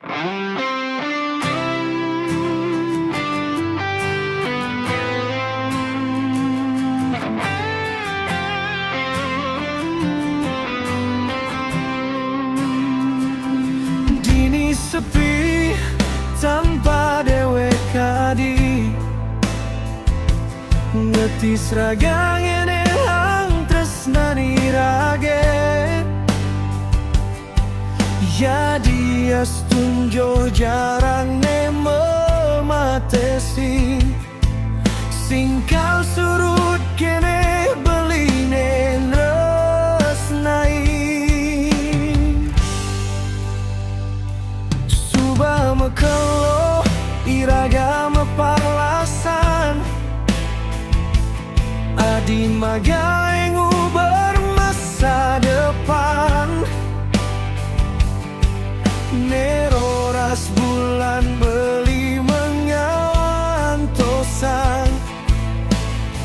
Dini sepi tanpa dewek kadi ngerti seragang ene hang tresnani rage ya dia setunjo jarang ne mematesi singkal surut kene beline resnai subah mekelo iraga meparlasan adi magaengu bermasa depan neroras bulan beli mengantosan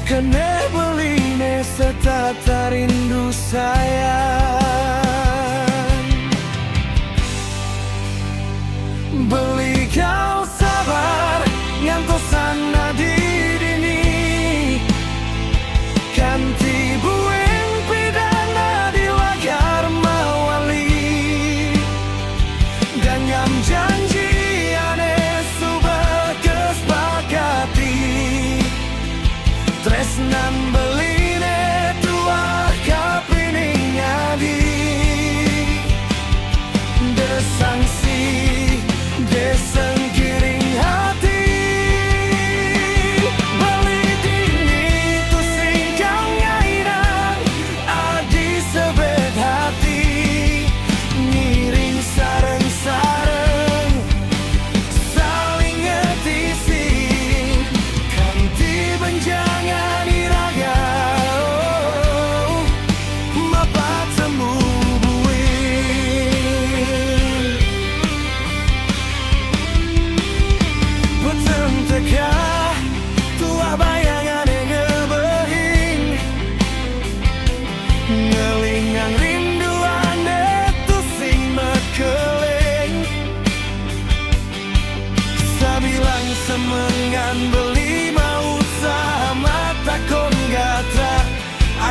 kene beline setata rindu sayang beli kau sabar ngantosan nadi dini kanti bueng pidana di lagar mawali dengan janji ane subah kesepakati tresnan beline tua kapining adi desangsi deseng kiring hati beli dini tu singkang ngainan adi sebet hati ngiring sareng-sareng saling ngetisi kanti benjangan iraga mapa temu buih peteng teka tua bayangan yang ngebehing ngelingang rinduan itu sing mekeleng sabilang semengan beli mau sama takon gata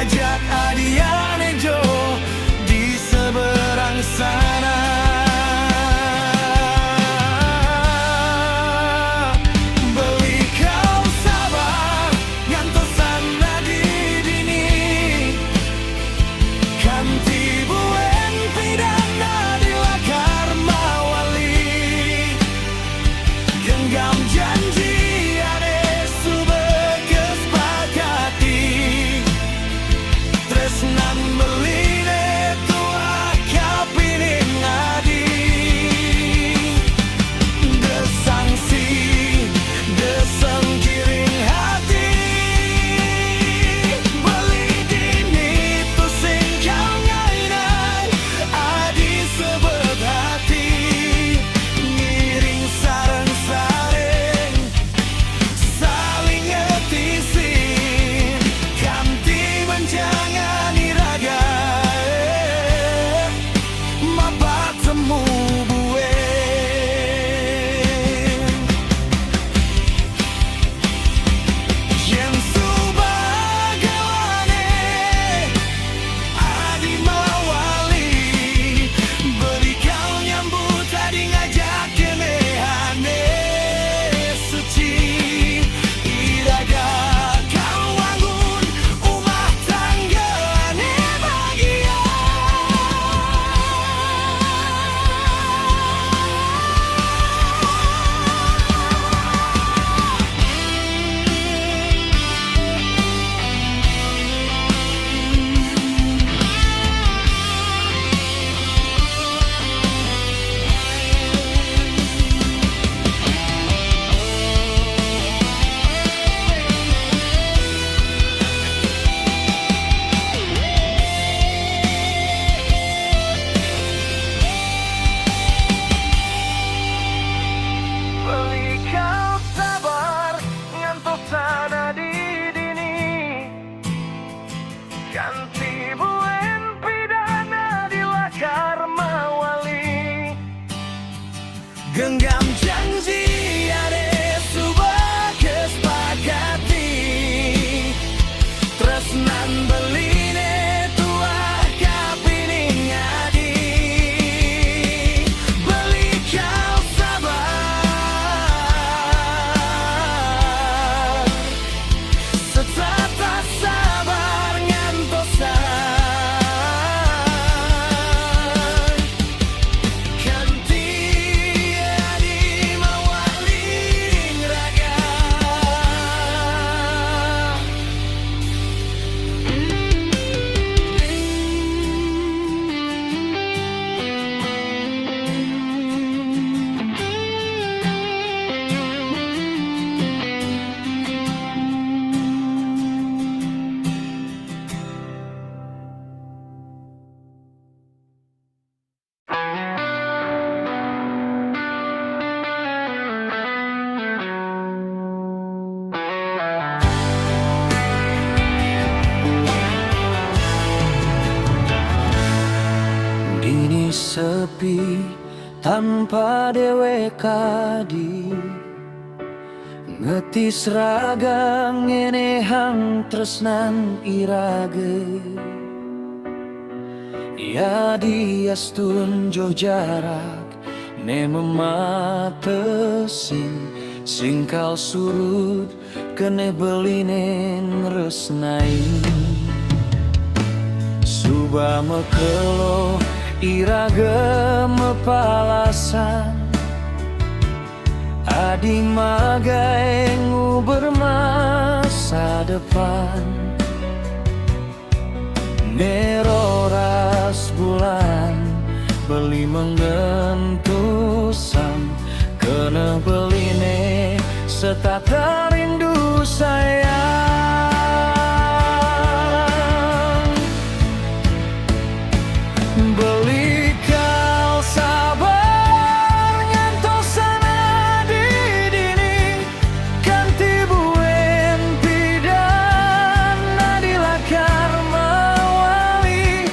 ajak adiane jo di seberang sana beli kau sabar ngantosan nadi dini kanti buen pidana di lagar mawali genggam janji ade subah kesepakati tresnan beline tua kapining adi desangsi deseng kiring hati beli dini tu singkang ngainan adi sebet hati ngiring sareng-sareng saling ngetisin kanti benjangan iraga mapa temu bueng yen subah gawane adi mawali beri kau nyambut adi ngajak kenehane suci iraga kau wangun umah tangga ane bahagia beli kau sabar ngantosan nadi dini kanti buen pidana di lagar mawali sepi tanpa dewe kadi ngetis ragang ngenehang tresnan irage ya diastun jo jarak ne mematesing singkal surut kene belinen resnain Suba mekelo irage mepalasan Adi magai bermasa depan Neroras bulan beli menggentusan Kena beline setata rindu sayang Beli kau sabar ngantosan adi dini Kanti buen pidan nadilakar mawali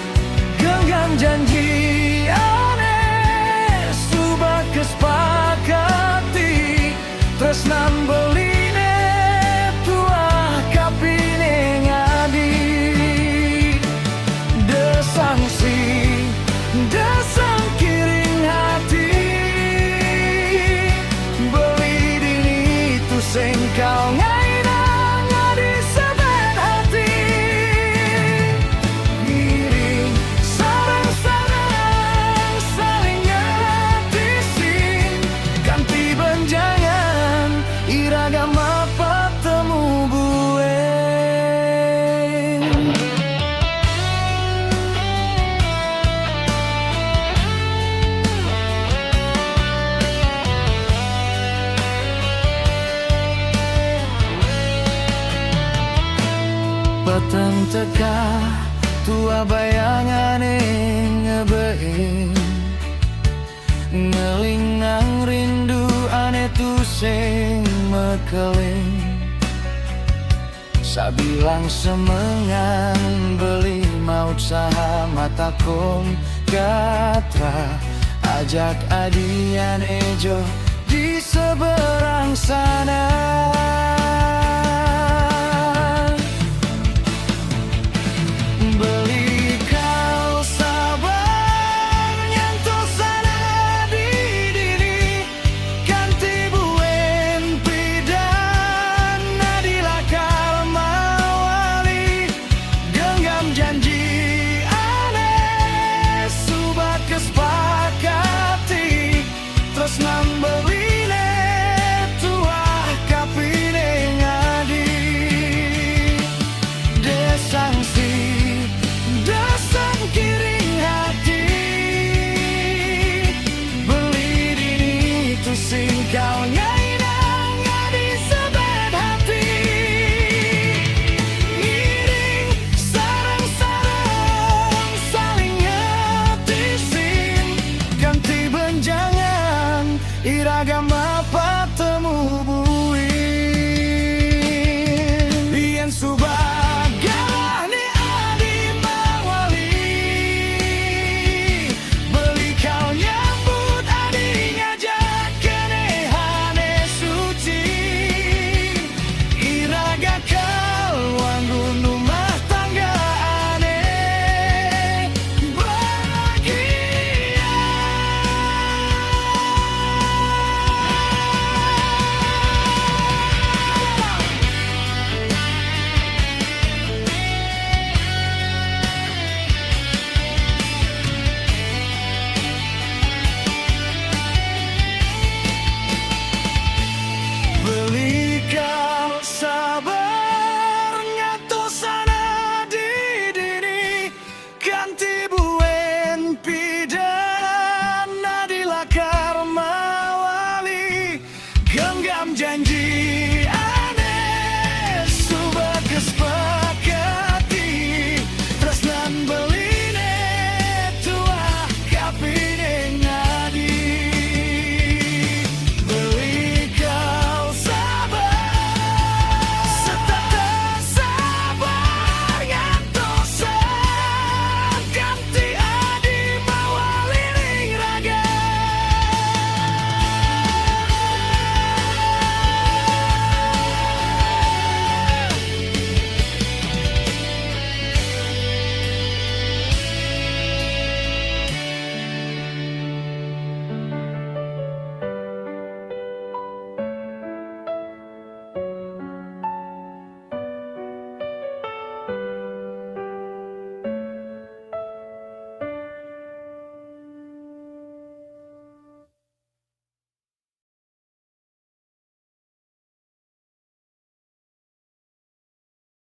Genggam janji aneh subak kesepakati Tresnan beline tuah kapine ngadi Desangsi Dasang kiring hati Beli dini itu sengkau ngainang ngadi sebet hati Giring sarang-sarang saling ngetisin Ganti benjangan iragam apa temu bueng Petang teka tua bayangan ngebein Ngelingang rindu ane tu sing mekeling Sabilang semengan beli maut saha mata kong gatra Ajak adian ejo di seberang sana